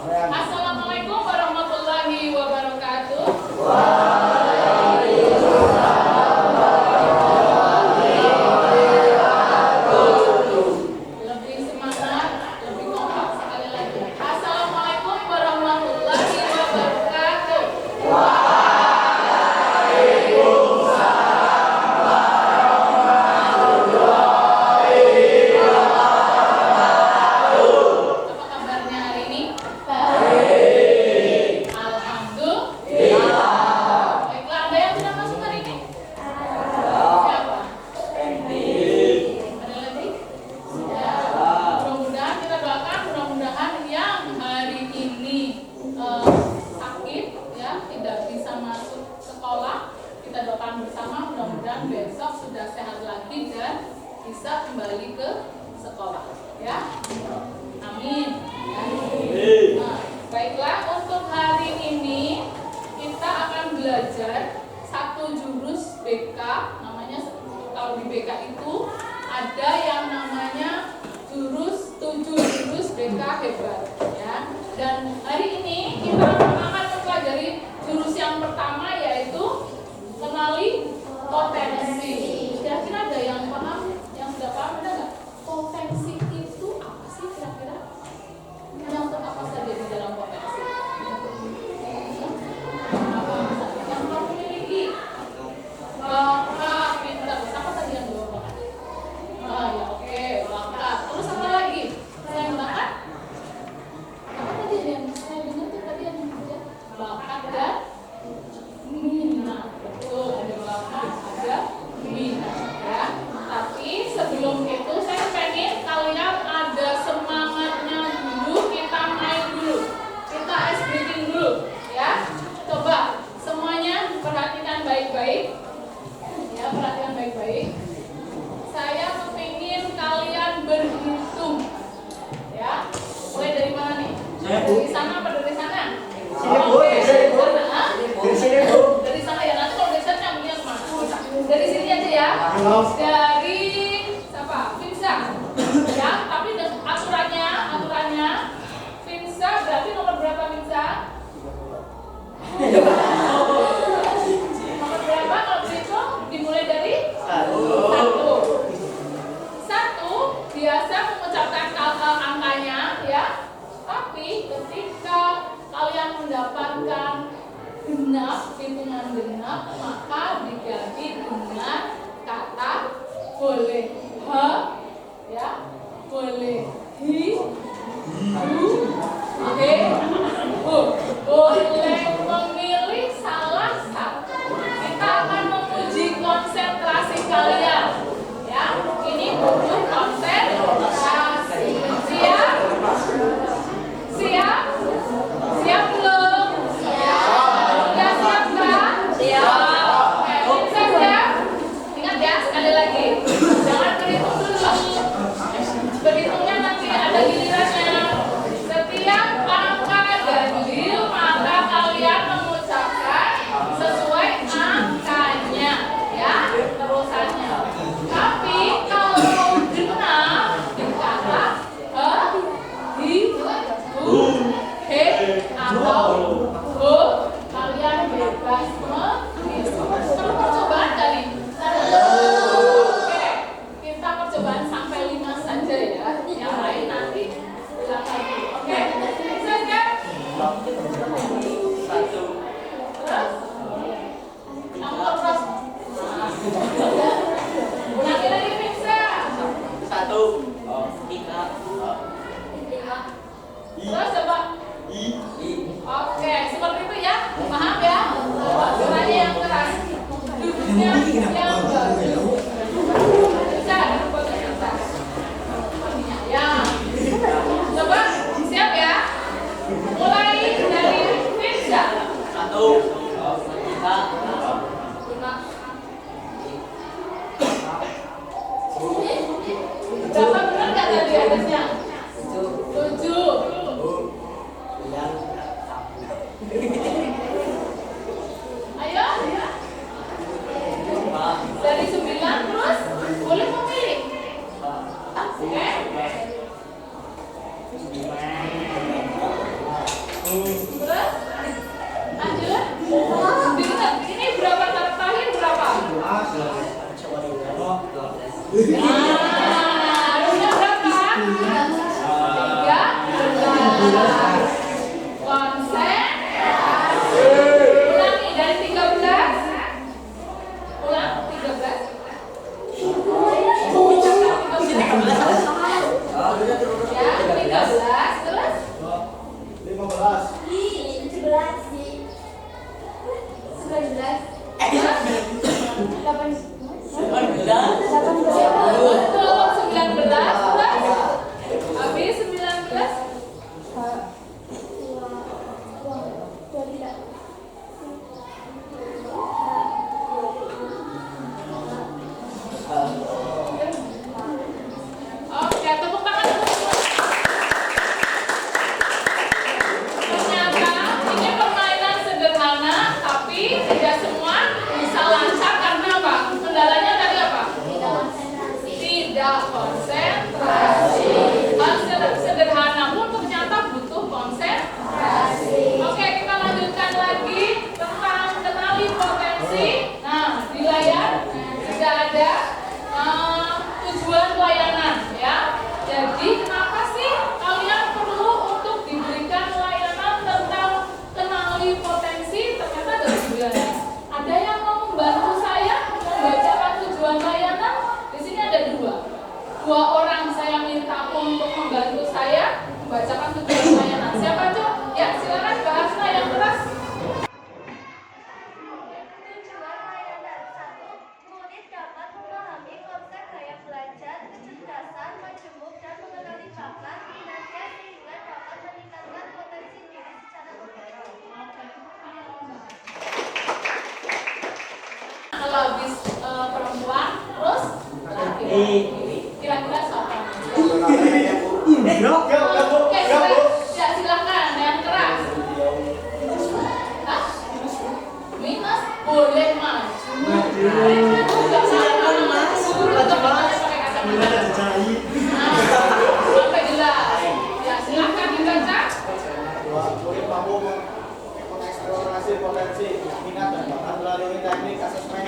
Assalamualaikum warahmatullahi wabarakatuh. Lebih semangat, lebih kompak sekali lagi. Assalamualaikum warahmatullahi wabarakatuh. Besok sudah sehat lagi dan bisa kembali ke sekolah, ya. Amin. Nah, baiklah, untuk hari ini kita akan belajar satu jurus BK. Namanya, kalau di BK itu ada yang namanya 7 jurus BK hebat, ya. Dan hari ini kita akan mempelajari jurus yang pertama, yaitu kenali potensi. Kira-kira ada yang paham? Yang sudah paham ada nggak? Potensi itu apa sih kira-kira? Yang apa saja di dalam potensi? Yang kamu miliki? Bakat, pintar. Apa tadi yang belum bakat? Ya oke, bakat. Terus apa lagi? Selain bakat? Apa tadi yang saya dengar tuh tadi yang bakat dan minat. Betul, ada bakat, ada minat, ya. Tapi sebelum itu saya pengen kalian ada semangatnya dulu. Kita main dulu, kita ice breaking dulu, ya. Coba semuanya perhatikan baik-baik, ya, perhatikan baik-baik. Saya kepingin kalian berhitung, ya. Mulai dari mana nih? Dari sana apa dari sana? Oke, dari sana. Dari sini, Bu. Dari sana ya, nanti kalau geser nyambungnya kemana? Dari sini aja ya. Dari siapa? Finsa. Ya, tapi aturannya Finsa berarti nomor berapa Finsa? Nomor berapa kalau begitu? Dimulai dari 1. 1 biasa mengucapkan angkanya, ya. Tapi ketika kalian mendapatkan genap, hitungan genap, maka diganti dengan kata boleh ya, boleh boleh memilih salah satu. Kita akan menguji konsentrasi kalian, ya. Ini butuh konsentrasi. Siap belum? Sudah siap kan? Siap. Oke, siap. Ingat ya, sekali lagi, jangan berhitung dulu. Berhitungnya nanti ada gilirannya. Setiap angka ganjil maka kalian mengucapkan sesuai angkanya, ya, terusannya. Tapi kalau genap dikata atau kalian bebas menghitung. Kamu percobaan tadi? Oke, kita percobaan sampai 5 saja ya. Yang lain nanti ulang lagi. Oke, bisa kan? 1. Terus? Kamu terus. Ulangi lagi bisa. 1. 3. Terus coba. Oke, seperti itu ya. Paham ya? Suaranya yang keras, duduknya yang bagus. Bisa, duduk bagus bisa. Ya. Coba, siap ya? Mulai dari Firza. 1. 3. 5. Berapa benar nggak tadi atasnya? 7. Ayo. Konsentrasi. Ulangi dari 13. Ulang 13. Ya, 13 terus 15. betul 19 terus habis 19 Oke, tepuk tangan untuk semua. Ternyata ini permainan sederhana, tapi tidak semua bisa lancar karena apa? Kendalanya tadi apa? Tidak konsentrasi. Hal sederhana pun ternyata butuh konsentrasi. Oke, kita lanjutkan lagi tentang kenali potensi. Nah, di layar sudah ada tujuan layanan ya. Jadi kenapa sih kalian perlu untuk diberikan layanan tentang kenali potensi? Ternyata ada tujuannya. Ada yang mau membantu saya membacakan tujuan layanan? Di sini ada dua orang saya minta untuk membantu saya membacakan tujuan layanan. Siapa tuh? Ya, silakan bahasa yang keras. Tujuan layanan 1. Murid dapat memahami konsep gaya belajar, kecerdasan, majemuk, dan mengenali bakat, minatnya sehingga dapat meningkatkan potensi diri secara bertahap. Kalau habis perempuan, terus laki-laki. Kira-kira siapa? Oke, ya silakan yang keras. Hah? Minus boleh maju. Juga sama. Guru tetap pakai kacamata. Sampai jelas. Ya silakan dibaca. Murid mampu mengeksplorasi potensi, minat dan bakat melalui teknik asesmen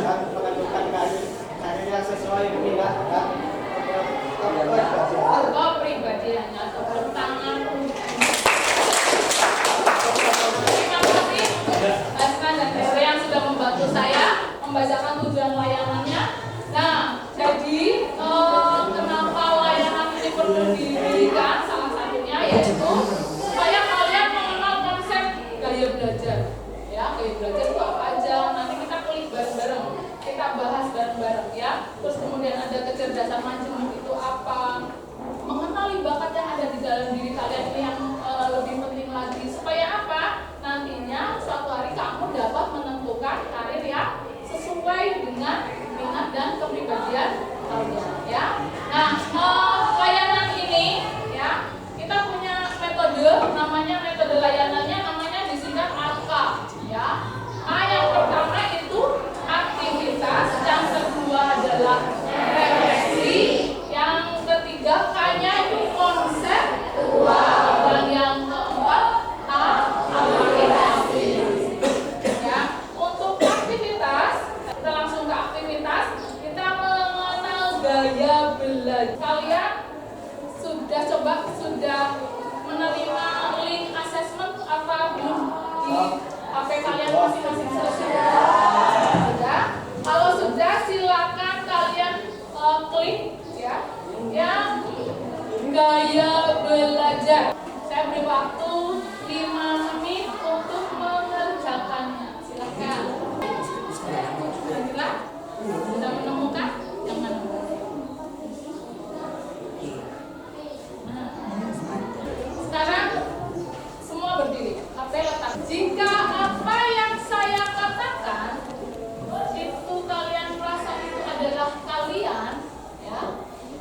dan menentukan karir yang sesuai minat dan kepribadian. Kepribadiannya atau bertangan. Terima kasih Asma dan Tere yang sudah membantu saya membacakan tujuan layanannya. Nah, jadi kenapa layanan ini perlu diberikan? Salah satunya yaitu supaya kalian mengenal konsep gaya belajar. Ya, gaya belajar itu apa aja? Nanti kita kulik bareng-bareng, kita bahas bareng-bareng ya. Terus kemudian ada kecerdasan majemuk itu apa? Mengenali bakat yang ada di dalam diri kalian ini yang lebih penting lagi. Supaya apa? Nantinya suatu hari kamu dapat menentukan karir yang sesuai dengan minat dan kepribadian kalian ya. Nah, layanan ini ya, kita punya metode namanya metode layanannya namanya disingkat AKA ya. Yang pertama itu aktivitas, yang kedua adalah refleksi, yang ketiga K-nya itu konseptual, dan yang keempat aplikasi. Ya, untuk aktivitas kita langsung ke aktivitas. Kita mengenal gaya belajar. Kalian sudah menerima link assessment apa belum di HP kalian masing-masing? Sudah. Kalau sudah, silakan kalian klik ya yang gaya belajar. Saya beri waktu 5 menit untuk mengerjakannya. Silakan. Kira-kira sudah menemukan yang mana? Sekarang semua berdiri. HP letak. Jika apa yang saya katakan itu kalian merasa itu adalah kalian, ya,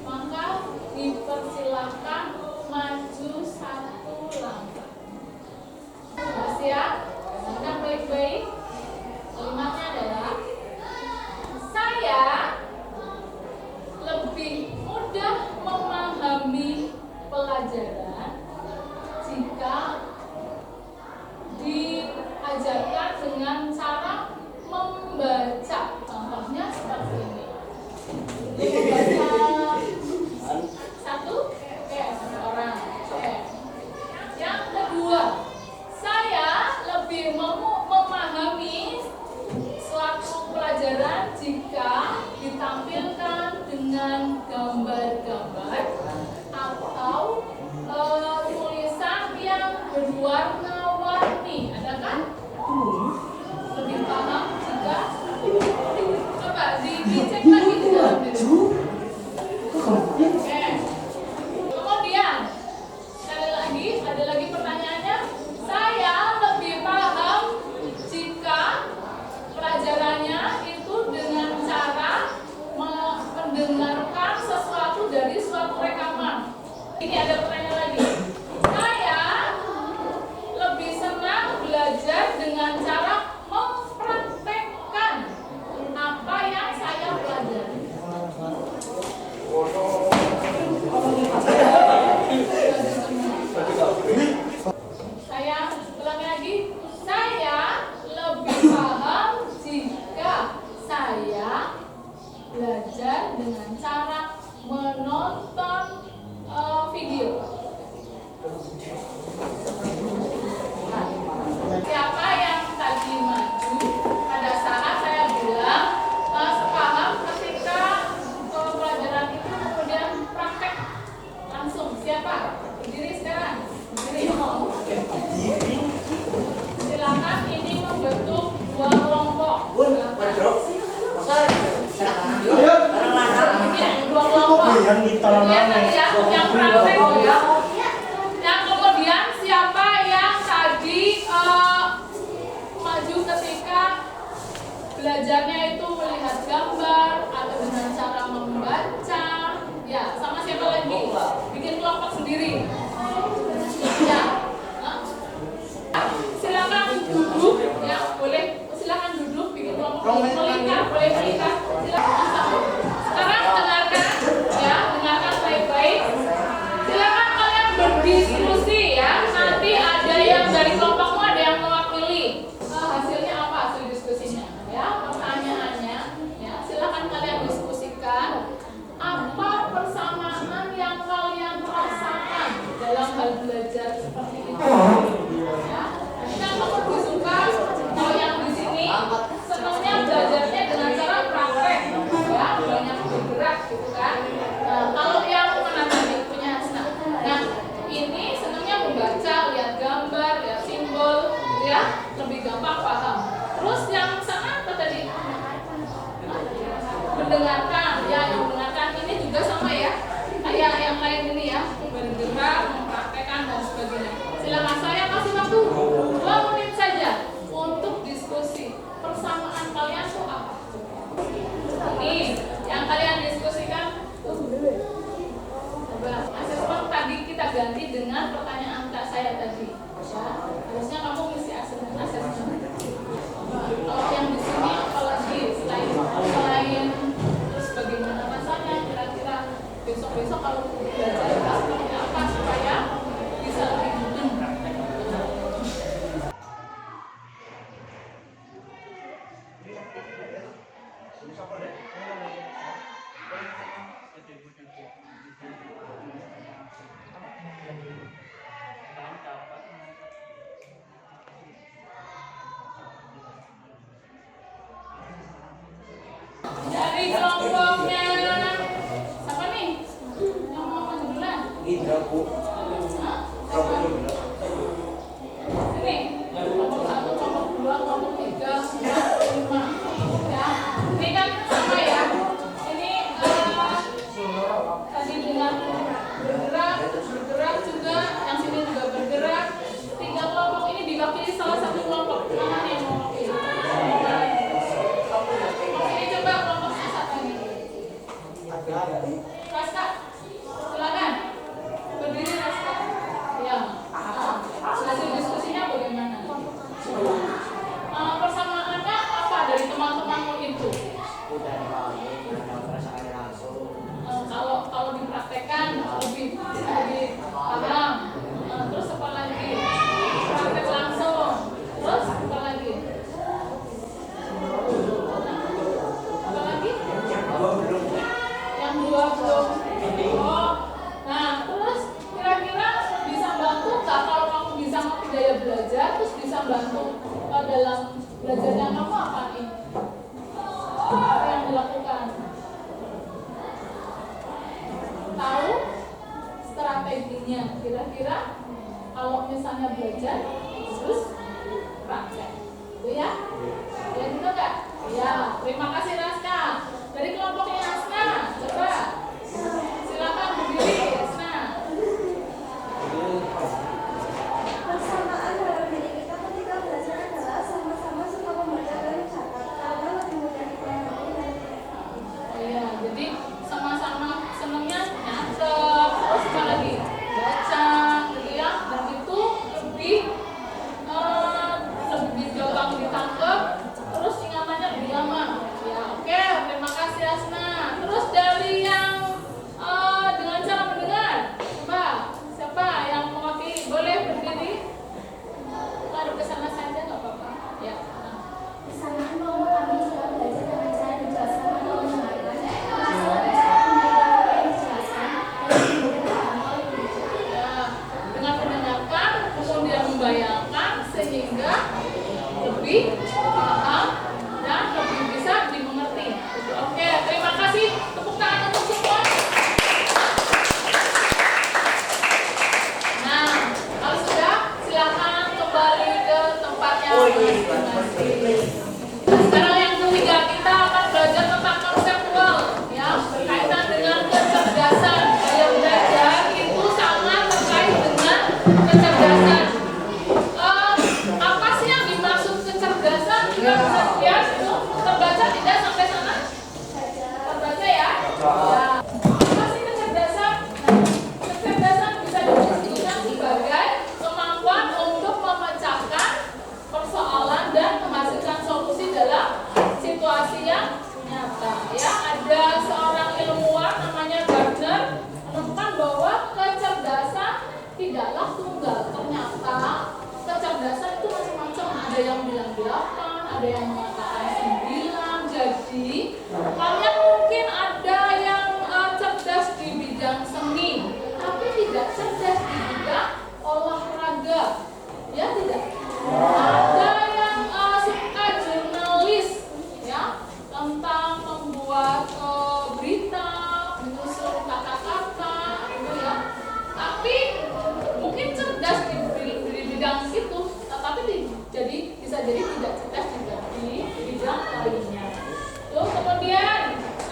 maka dipersilahkan maju 1 langkah. Siap? Dengarkan baik-baik. Kalimatnya adalah saya lebih mudah memahami pelajaran jika diajarkan dengan cara membaca. Contohnya seperti ini. Membaca 1, oke, 1 orang. Oke. warna-warni. Ada kan? Lebih paham jika coba dicek lagi di dalam diri. Oke. Kemudian sekali lagi ada lagi pertanyaannya. Saya lebih paham jika pelajarannya itu dengan cara mendengarkan sesuatu dari suatu rekaman. Ini ada pertanyaan lagi. Saya lebih senang belajar dengan cara mempraktekkan apa yang saya pelajari. Saya ulangi lagi. Saya lebih paham jika saya belajar dengan cara menonton video. Siapa yang tadi maju pada saat saya bilang sepaham ketika pelajaran itu kemudian praktek langsung? Siapa? Berdiri sekarang. Berdiri. Silakan, ini membentuk dua kelompok. Dua kelompok. Lihat tadi ya, yang praktek ya. Yang kemudian siapa yang tadi maju ketika belajarnya itu melihat gambar atau dengan cara membaca? Ya, sama siapa lagi? Bikin kelompok sendiri. Ya. Silakan duduk ya, boleh. Silakan duduk, bikin kelompok. Melingkar, boleh melingkar. Silakan. Sekarang dengarkan ya, dengarkan baik-baik. Silakan kalian berdiskusi ya. Nanti ada yang dari kelompokmu ada yang mewakili. Hasilnya apa hasil diskusinya? Ya, pertanyaannya ya, silakan kalian diskusikan apa persamaan yang kalian rasakan dalam hal belajar seperti itu. Ya, yang kamu suka, kalau yang di sini senangnya belajarnya dengan cara praktek, ya banyak bergerak gitu kan. Kalau yang mana tadi punya Hasna, nah ini senangnya membaca, lihat gambar, lihat simbol, gitu ya, lebih gampang paham. Terus yang sana apa tadi? Mendengarkan, ya yang mendengarkan ini juga sama ya, kayak yang lain ini ya, bergerak, mempraktekkan dan sebagainya. Silakan, saya kasih waktu 2 menit saja untuk diskusi. Persamaan kalian tuh apa? Ini yang kalian diskusikan. Coba asesmen tadi kita ganti dengan pertanyaan Kak saya tadi. Ya, harusnya kamu mesti asesmen. Kalau yang di sini apalagi selain terus bagaimana rasanya kira-kira besok kalau belajar seperti apa supaya bisa lebih mudah. Dari kelompoknya siapa nih? Yang mau maju duluan? Indra, Bu. Hah? Ini kelompok 1, kelompok 2, kelompok 3, 4, 5. Ya, ini kan sama ya. Ini tadi dengan bergerak juga, yang sini juga bergerak. 3 kelompok ini diwakili salah satu kelompok. Mana yang mau wakili? Ini coba kelompoknya satu lagi. Raska, silakan. Berdiri Raska. Ya. Hasil diskusinya bagaimana? Persamaannya apa dari teman-temanmu itu? Kalau dipraktekkan lebih paham. Terus apa lagi? Praktek langsung. Terus apa lagi? Apa lagi? Yang 2 belum. Oh, nah terus kira-kira bisa bantu nggak kalau kamu bisa ngerti daya belajar, terus bisa bantu dalam belajarnya kamu apa nih? Apa yang dilakukan? Tahu strateginya kira-kira Kalau misalnya belajar terus praktek, gitu ya? Ya gitu nggak? Ya, terima kasih Raska. Dari kelompoknya Asna, coba silakan berdiri Asna. Persamaan dalam diri kita ketika belajar adalah sama-sama suka membaca dan mencatat karena lebih mudah dipahami dan dihafal. Iya, jadi sama-sama senangnya nyatet, terus apa lagi? Baca, gitu ya. Dan itu lebih gampang ditangkap, terus ingatannya lebih lama. Ya, oke, terima kasih Asna. Terus dari yang dengan cara mendengar, coba siapa yang mewakili? Boleh berdiri? Lalu ke sana saja nggak apa-apa. Ya. Persamaan memahami jika belajar dengan cara dijelaskan atau mendengarkan, termasuk cara memberikan penjelasan dan kemudian dipahami oleh guru. Ya, dengan mendengarkan, kemudian membayangkan sehingga lebih paham dan lebih bisa dimengerti. Oke, terima kasih. Tepuk tangan untuk semua. Nah, kalau sudah, silakan kembali ke tempatnya masing-masing. Sekarang yang ketiga, kita akan belajar tentang konseptual, ya, berkaitan dengan kecerdasan. Daya belajar itu sangat terkait dengan kecerdasan. Apa sih yang dimaksud kecerdasan? Juga bisa dilihat itu terbaca tidak sampai sana? Terbaca ya? Ya. Apa sih kecerdasan? Kecerdasan bisa didefinisikan sebagai kemampuan untuk memecahkan persoalan dan menghasilkan solusi dalam situasi yang nyata. Ya, ada seorang ilmuwan namanya Gardner menemukan bahwa kecerdasan tidaklah tunggal. Ternyata kecerdasan itu macam-macam. Ada yang bilang 8, ada yang mengatakan 9. Jadi kalian mungkin ada yang cerdas di bidang seni, tapi tidak cerdas di bidang olahraga. Ya tidak? Ada yang suka jurnalis, ya, tentang membuat berita, menyusun kata-kata, gitu ya. Tapi mungkin cerdas di bidang itu, tapi jadi bisa jadi tidak cerdas juga di bidang lainnya. Tuh, kemudian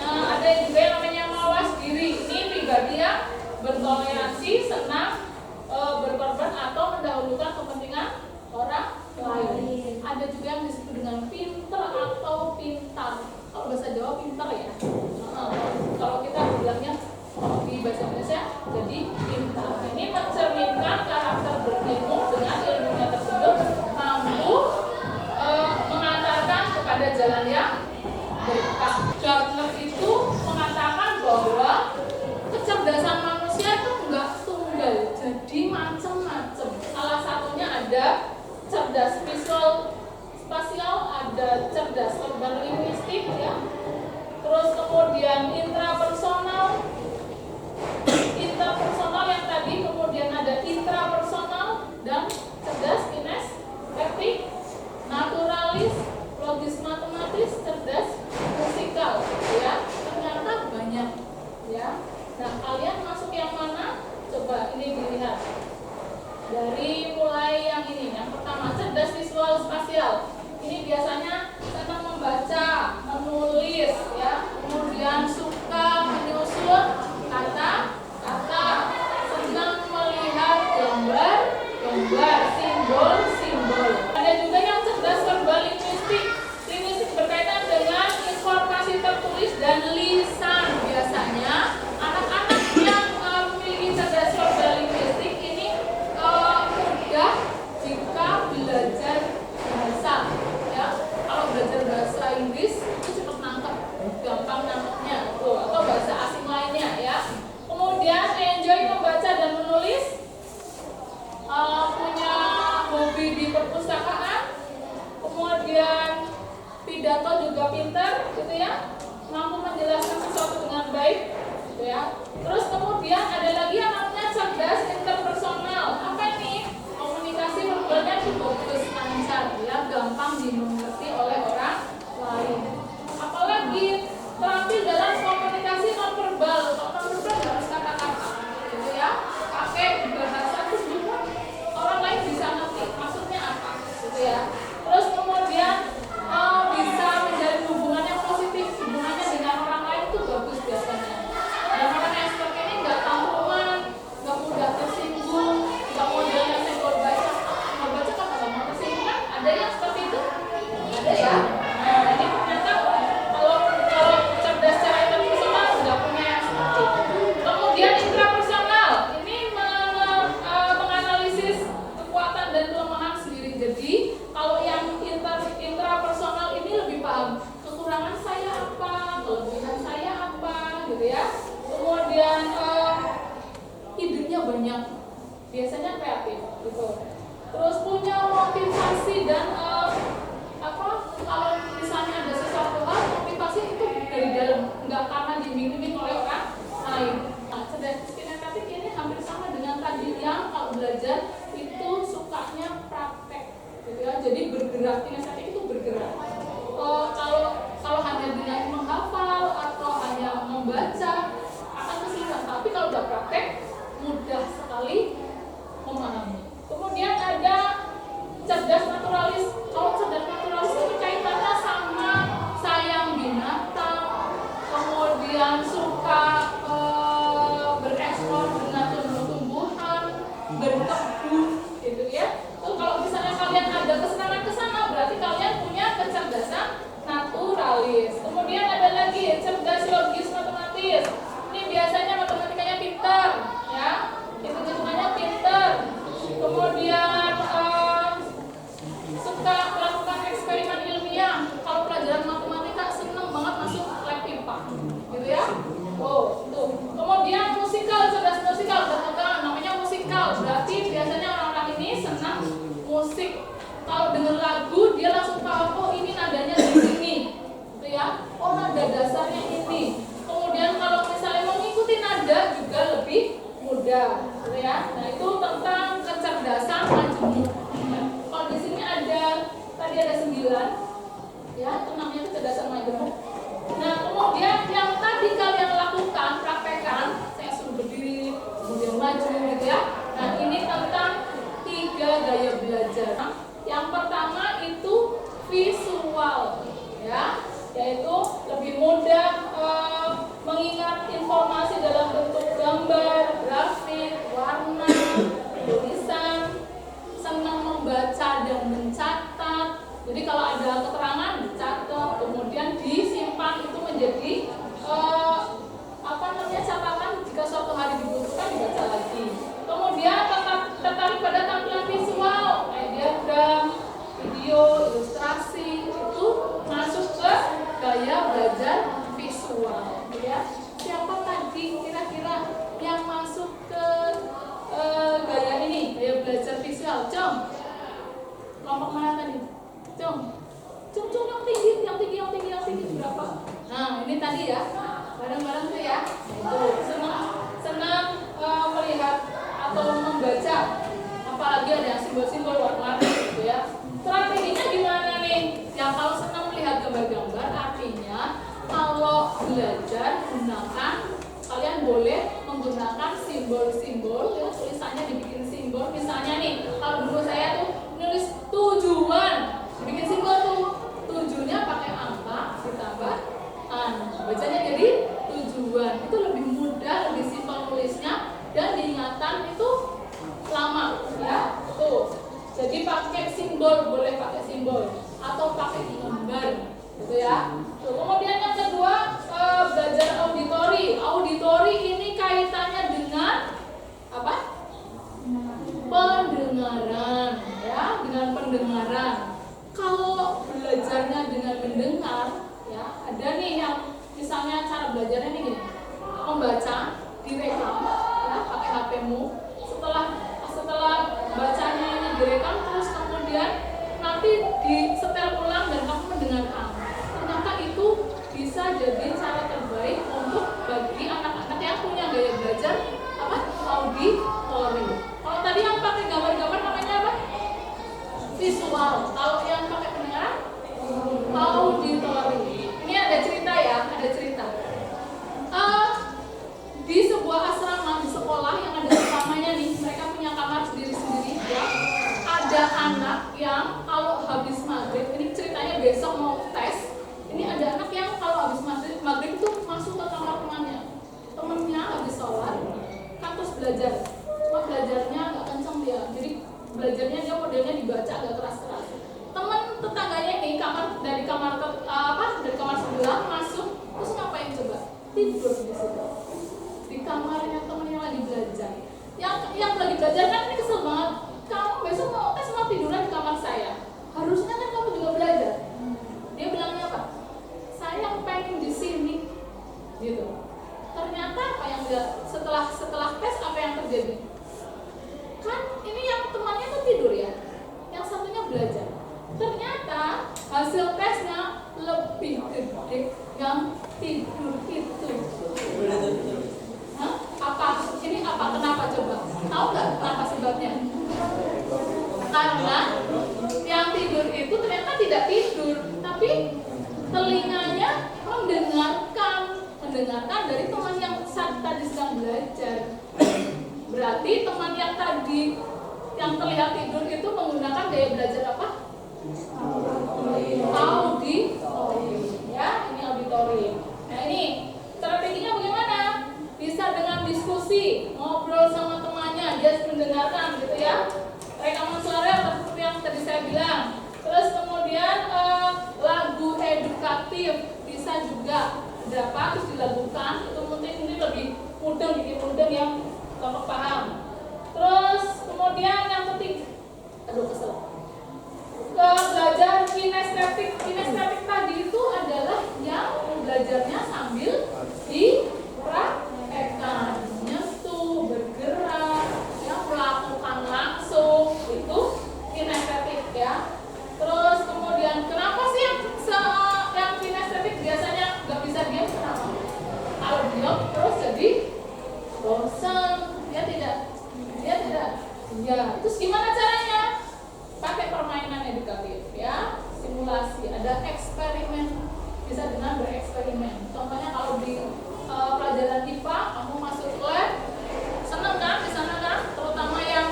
ada juga yang namanya mawas diri. Ini pribadi yang bertoleransi, senang berkorban atau mendahulukan kepentingan orang lain. Ada juga yang disebut dengan pinter atau pintar. Kalau bahasa Jawa pinter ya. Kalau kita bilangnya di bahasa Indonesia jadi pintar. Ini mencerminkan karakter berilmu dengan ilmunya tersebut mampu mengantarkan kepada jalan yang berkah. Gardner itu mengatakan bahwa kecerdasan manusia itu enggak tunggal, jadi macam-macam. Salah satunya ada cerdas visual spasial, ada cerdas verbal linguistik, ya. Terus kemudian intrapersonal yang tadi, kemudian ada intrapersonal dan cerdas kinestetik, naturalis, logis matematis, cerdas musikal, ya. Ternyata banyak, ya. Nah, kalian masuk yang mana? Coba ini dilihat. Dari mulai yang ini, yang pertama cerdas visual spasial. Ini biasanya senang membaca, menulis, ya. Kemudian suka menyusun kata-kata, senang melihat gambar, simbol. Ada juga yang cerdas verbal linguistik. Linguistik berkaitan dengan informasi tertulis dan lisan. Biasanya anak-anak yang memiliki cerdas verbal linguistik ini mudah jika belajar bahasa, ya. Kalau belajar bahasa Inggris itu cepat nangkep, gampang nangkepnya, atau bahasa asing lainnya, ya. Kemudian enjoy membaca dan menulis, punya hobi di perpustakaan, kemudian pidato juga pintar, gitu ya, mampu menjelaskan sesuatu dengan baik, gitu ya. Terus kemudian ada lagi yang namanya cerdas interpersonal. Apa ini? Komunikasi verbalnya bagus, lancar, ya, gampang dimengerti oleh orang lain. Apalagi terampil dalam komunikasi nonverbal. Kalau nonverbal harus kata-kata, gitu ya. Pakai bahasa, terus juga kreatif gitu. Terus punya motivasi dan kalau misalnya ada sesuatu hal, motivasi itu dari dalam, nggak karena dibimbing oleh orang lain. Nah, cerdas kinestetik ini hampir sama dengan tadi yang kalau belajar itu sukanya praktek gitu ya. Jadi bergerak, kinestetik itu bergerak. Kalau hanya dengan menghafal atau hanya membaca akan kesulitan, tapi kalau udah praktek mudah sekali memahami. Kemudian ada cerdas naturalis. Kalau cerdas naturalis ini kaitannya sama sayang binatang, kemudian suka bereksplor dengan tumbuh-tumbuhan, berkebun gitu ya. Tuh, kalau misalnya kalian ada kesenangan ke sana, berarti kalian punya kecerdasan naturalis. Kemudian ada lagi cerdas logis matematis. Ini biasanya matematikanya pintar ya, hitung-hitungannya pintar. Kemudian suka melakukan eksperimen ilmiah. Kalau pelajaran matematika seneng banget masuk lab IPA gitu ya. Oh, tuh. Kemudian musikal, cerdas musikal, namanya musikal. Berarti biasanya orang-orang ini senang musik. Kalau dengar lagu dia langsung tahu, oh ini nadanya di sini gitu ya. Oh nada dasarnya ini. Kemudian kalau misalnya mengikuti nada juga lebih mudah gitu ya. Nah, itu tentang kecerdasan majemuk. Kalau di sini tadi ada 9 ya, itu namanya kecerdasan majemuk. Nah, kemudian yang tadi kalian lakukan, praktekkan, saya suruh berdiri, kemudian maju gitu ya. Nah, ini tentang 3 gaya belajar. Yang pertama itu visual ya, yaitu lebih mudah mengingat informasi dalam bentuk gambar, grafik, warna, tulisan, senang membaca dan mencatat. Jadi kalau ada keterangan dicatat, kemudian disimpan itu menjadi catatan, jika suatu hari dibutuhkan dibaca lagi. Kemudian tertarik pada tampilan visual, kayak diagram, video, ilustrasi, itu masuk ke gaya belajar visual ya. Siapa tadi kira-kira yang masuk ke gaya ini, gaya belajar visual? Cung, kelompok mana tadi? Cung yang tinggi berapa? Nah, ini tadi ya, bareng-bareng tuh ya. Itu senang melihat atau membaca, apalagi ada simbol-simbol warna-warni gitu ya. Strateginya gimana nih? Ya kalau senang melihat gambar-gambar, artinya kalau belajar gunakan, kalian boleh menggunakan simbol-simbol ya, tulisannya dibikin simbol. Misalnya nih, kalau dulu saya tuh nulis tujuan, bikin simbol tuh, tujuhnya pakai angka ditambah an, bacanya jadi tujuan. Itu lebih mudah, lebih simpel nulisnya, dan diingatan itu lama ya. Tuh, jadi pakai simbol, boleh pakai simbol atau pakai gambar gitu ya. Tuh, kemudian yang kedua belajar auditori. Auditori ini kaitannya dengan apa? Pendengaran ya, dengan pendengaran. Kalau belajarnya dengan mendengar ya, ada nih yang misalnya cara belajarnya nih gini, membaca direkam ya, pakai HP-mu. Setelah bacanya ini direkam, terus kemudian nanti disetel ulang dan kamu mendengarkan. Ternyata itu bisa jadi cara terbaik untuk bagi anak-anak yang punya gaya belajar apa? Auditori. Kalau tadi yang pakai gambar-gambar namanya apa? Visual. Kalau yang pakai pendengaran? Auditori. Ini ada cerita ya, ada cerita. Di sebuah asrama di sekolah yang ada asramanya nih, mereka punya kamar sendiri-sendiri ya. Ada anak yang kalau habis maghrib, ini ceritanya besok mau tes. Ini ada anak yang kalau habis maghrib itu masuk ke kamar temannya habis sholat, kan terus belajar. Cuma belajarnya agak kenceng dia, jadi belajarnya dia modelnya dibaca agak keras-keras. Teman tetangganya ini dari kamar sebelah masuk, terus ngapain coba? Tidur di situ. Di kamarnya temennya lagi belajar. Yang lagi belajar kan ini kesel banget. Kamu besok mau tes mau tiduran di kamar saya. Harusnya kan kamu juga belajar. Dia bilangnya apa? Saya pengen di sini. Gitu. Ternyata apa yang dia setelah tes apa yang terjadi? Kan ini yang mendengarkan dari teman yang tadi sedang belajar. Berarti teman yang tadi yang terlihat tidur itu menggunakan gaya belajar apa? Auditorium. Ya, ini auditorium. Nah, ini strateginya bagaimana? Bisa dengan diskusi, ngobrol sama temannya, dia mendengarkan gitu ya. Rekaman suara seperti yang tadi saya bilang. Terus kemudian lagu edukatif bisa juga dapat dilakukan. Itu mungkin ini lebih mudeng, bikin mudeng yang gampang paham. Terus kemudian yang ketiga, belajar kinestetik. Kinestetik tadi itu adalah yang belajarnya sambil dipraktekkan, nyentuh, bergerak, yang melakukan langsung, itu kinestetik ya. Terus kemudian kenapa sih yang kinestetik biasanya nggak bisa diam? Kenapa? Kalau diam terus jadi bosan, dia tidak. Ya, terus gimana caranya? Pakai permainan edukatif ya, simulasi, ada eksperimen, bisa dengan bereksperimen. Contohnya kalau di pelajaran IPA kamu masuk lab, seneng kan di sana kan, terutama yang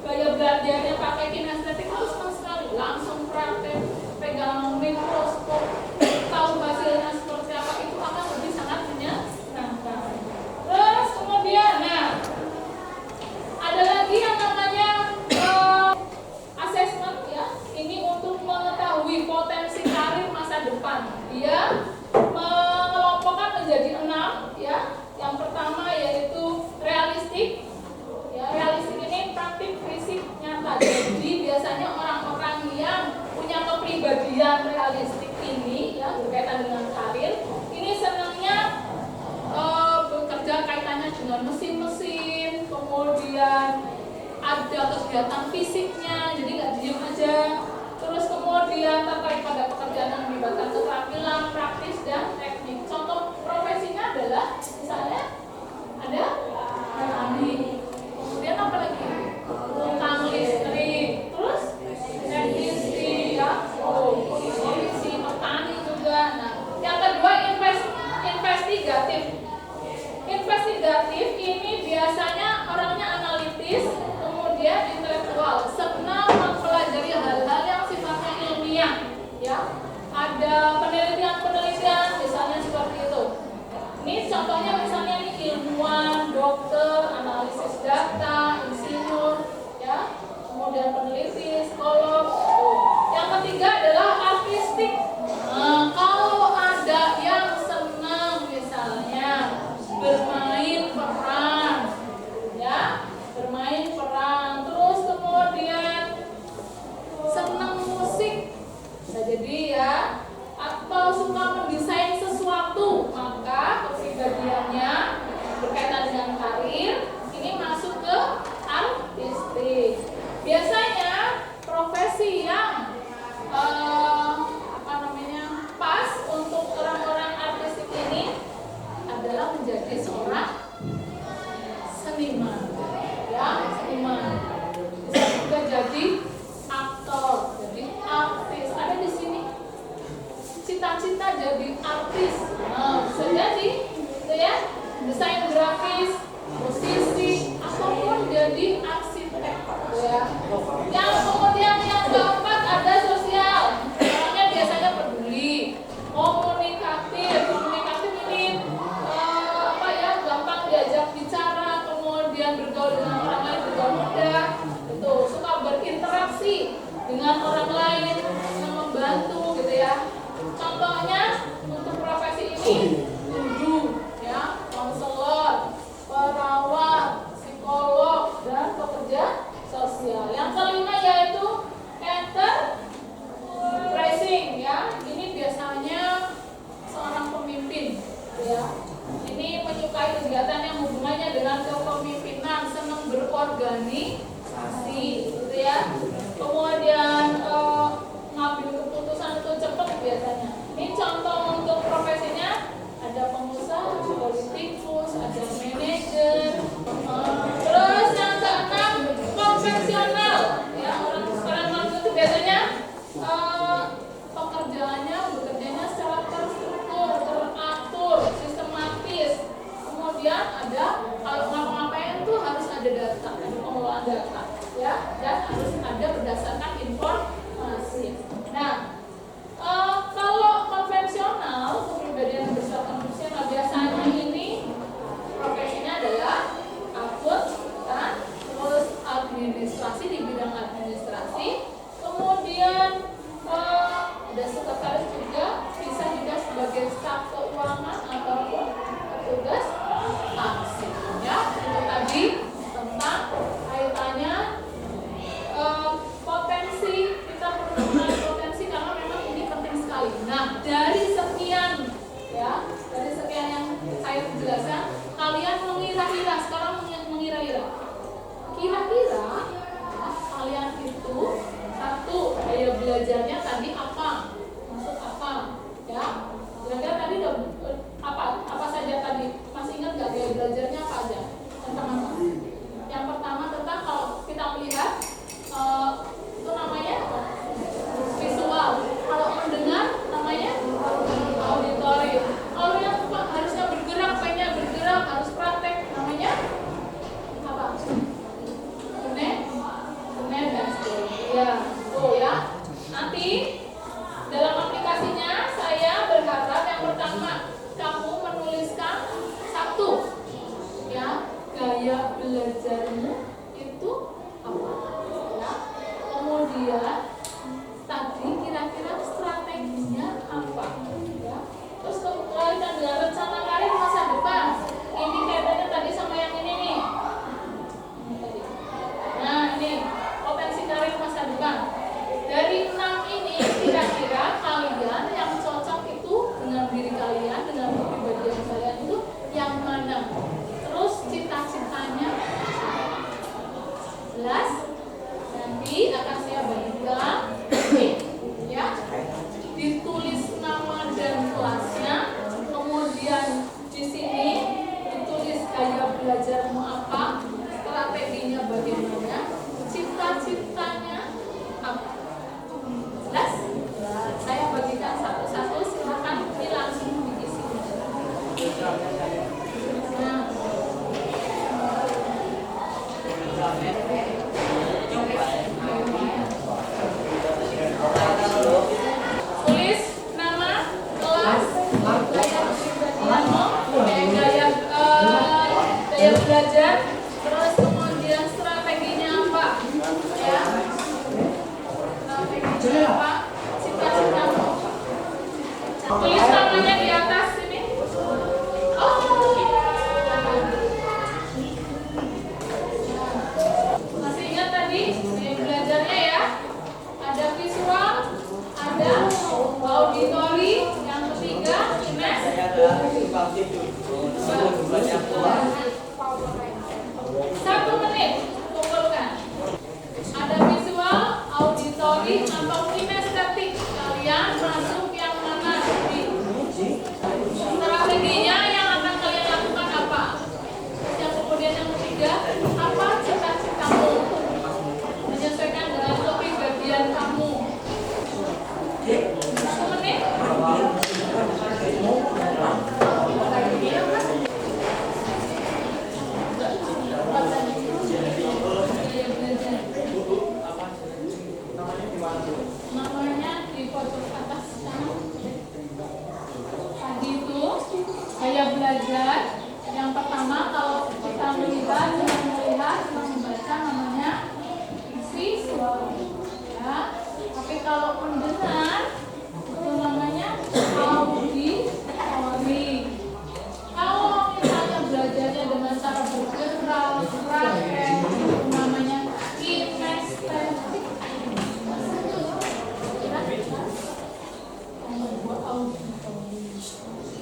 gaya belajarnya pakai kinestetik itu senang sekali, langsung praktek, pegang mikroskop, tahu hasilnya seperti apa, itu akan lebih sangat menyenangkan. Terus kemudian, nah ada lagi yang namanya assessment ya. Ini untuk mengetahui potensi karir masa depan. Dia mengelompokkan menjadi 6 ya. Yang pertama yaitu realistik. Ya, realistik ini praktik fisik nyata. Jadi biasanya orang-orang yang punya kepribadian realistik ini ya berkaitan dengan karir, ini senangnya bekerja kaitannya dengan mesin-mesin, kemudian ada kegiatan fisiknya, jadi nggak diem aja. Terus kemudian terkait pada pekerjaan yang melibatkan keterampilan, praktis dan teknik. Contoh profesinya adalah misalnya ada mekanik, kemudian apa lagi? Tukang listrik, terus teknisi ya, polisi, petani juga. Nah, yang kedua investigatif. Investigatif ini biasanya orangnya analitis, kemudian intelektual, senang mempelajari hal-hal yang sifatnya ilmiah, ya. Ada penelitian, misalnya seperti itu. Ini contohnya misalnya ini ilmuwan, dokter, analisis data, insinyur, ya. Kemudian peneliti, psikolog. Yang ketiga adalah artistik. Nah, kalau ada yang senang misalnya bermain peran, ya, terus kemudian senang musik, bisa jadi ya, atau suka mendesain sesuatu, maka kepribadiannya berkaitan dengan karir ini masuk ke artistik. Biasanya profesi yang pas untuk orang-orang artistik ini adalah menjadi seorang seniman, ya, seniman. Bisa juga jadi aktor, jadi artis. Ada di sini cita-cita jadi artis, bisa jadi, gitu ya, desain grafis, musisi, ataupun jadi arsitek, gitu ya. Yang kemudian yang keempat ada sosial, orangnya biasanya peduli, komunikatif ini gampang diajak bicara, kemudian bergaul dengan orang lain juga mudah, itu suka berinteraksi dengan orang lain, yang membantu, gitu ya. Contohnya untuk profesi ini guru, ya, konselor, perawat, psikolog, dan pekerja sosial. Yang kelima yaitu enterprising, ya. Ini biasanya seorang pemimpin, ya. Ini menyukai kegiatan yang hubungannya dengan kepemimpinan, senang berorganisasi, gitu ya. Kemudian ngambil keputusan itu cepat biasanya. Ini contoh untuk profesinya, ada pengusaha, politikus, ada manajer. Terus yang keenam konvensional, ya, orang itu biasanya bekerjanya secara terstruktur, teratur. ya, dan harus ada berdasarkan informasi. Nah, kalau konvensional, kepribadian yang bersifat konvensional biasanya ini profesinya adalah akuntan, terus administrasi di bidang administrasi, kemudian ada sekretaris juga, bisa juga sebagai staf keuangan ataupun petugas arsip. Ya, itu tadi tentang kaitannya potensi, kita perlu mengenai potensi karena memang ini penting sekali. Nah, dari sekian ya, dari sekian yang saya jelaskan, kalian mengira-gira, sekarang mengira-gira. Kira-kira ya, kalian itu satu gaya belajarnya tadi apa? Maksud apa? Ya, kira-kira tadi apa saja tadi? Masih ingat nggak gaya belajarnya apa aja? Tentang apa? Yang pertama tentang kalau kita melihat itu namanya apa? Visual. Kalau mendengar namanya auditory. Kalau yang harusnya bergerak, pengennya bergerak, harus praktek, namanya apa? Tune dan seterusnya. Tuh ya. Nanti dalam aplikasinya saya berharap yang pertama kamu menuliskan satu ya, gaya belajarmu itu apa ya, kemudian tadi kira-kira strateginya apa ya, terus kaitan dengan rencana karir masa depan, ini kaitannya tadi sama yang ini nih. Nah, ini potensi karir masa depan. Dari 6 ini kira-kira kalian yang cocok itu dengan diri kalian, dengan kepribadian kalian itu yang mana? Terus cita-citanya jelas, nanti akan saya bagikan ini ya, ditulis nama dan kelasnya, kemudian di sini ditulis gaya belajarmu apa, strateginya bagaimana, cita-citanya apa. Jelas? Saya bagikan satu-satu, silakan ini langsung diisi. Nah, tulis nama, kelas, gaya belajar, terus kemudian strateginya apa ya, strateginya apa, cita-citamu. Tulis namanya di atas sini. Masih ingat tadi gaya belajarnya ya? Ada visual, ada auditory, yang ketiga kinesthetik. 1 menit kumpulkan. Ada visual, auditory, atau kinesthetik. Kalian masuk yang mana? Strateginya yang akan kalian lakukan apa? Yang kemudian yang ketiga, apa cita-citamu? Menyesuaikan dengan kepribadian kamu. 1 menit. Namanya di pojok atas sana. Tadi itu gaya belajar yang pertama, kalau kita melihat membaca namanya visual ya. Tapi kalau mendengar itu namanya auditory. Kalau misalnya belajarnya dengan cara bergerak, praktek, itu namanya kinesthetik.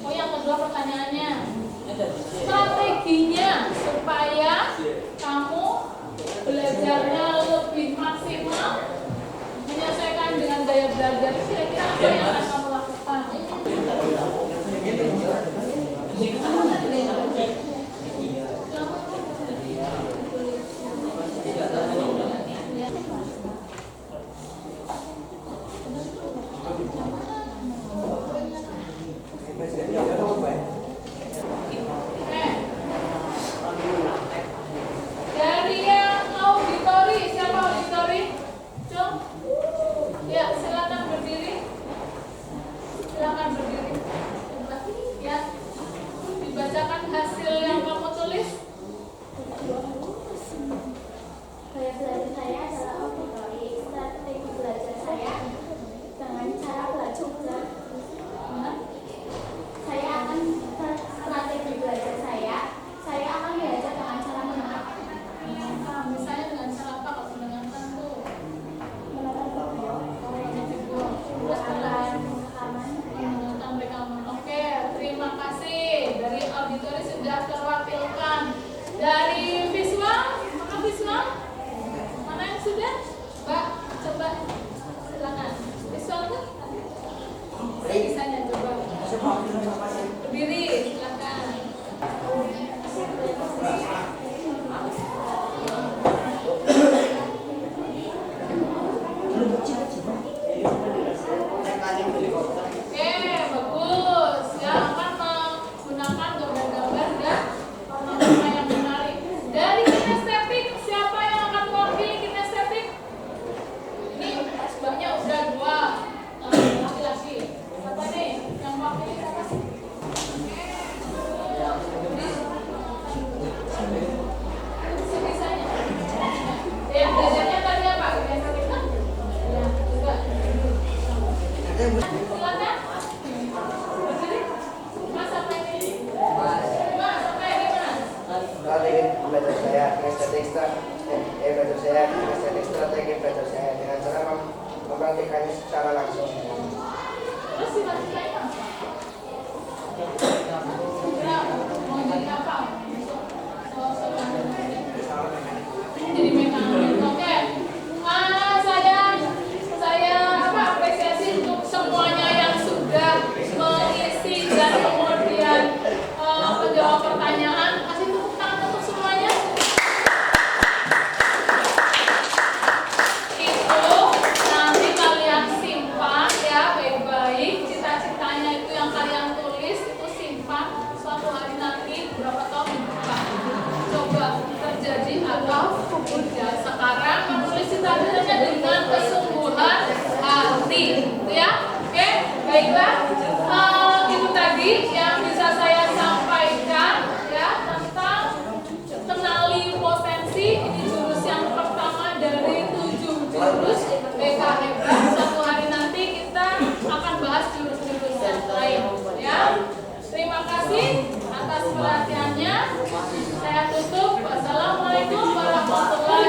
Oh, yang kedua pertanyaannya, strateginya supaya kamu belajarnya lebih maksimal, menyesuaikan dengan gaya belajar, kira-kira apa yang akan kamu lakukan? Dari yang auditory siapa melakukannya secara langsung. Terus cita-citanya apa? Enggak, mau jadi apa? Jadi mekanik. Oke. Saya apresiasi untuk semuanya yang sudah mengisi dan kemudian menjawab pertanyaan. Kasih tepuk tangan untuk semuanya. Itu nanti kalian simpan ya baik-baik. Cita-citanya itu yang kalian tulis itu simpan. Suatu hari nanti berapa tahun depan coba terjadi atau tidak. Sekarang menulis cita-citanya dengan kesungguhan hati, gitu ya. Oke, baiklah. Itu tadi yang bisa saya sampaikan ya tentang kenali potensi. Ini jurus yang pertama dari 7 jurus BKM. Suatu hari nanti kita akan bahas jurus-jurus yang lain ya. Terima kasih atas perhatiannya. Saya tutup. Wassalamualaikum warahmatullahi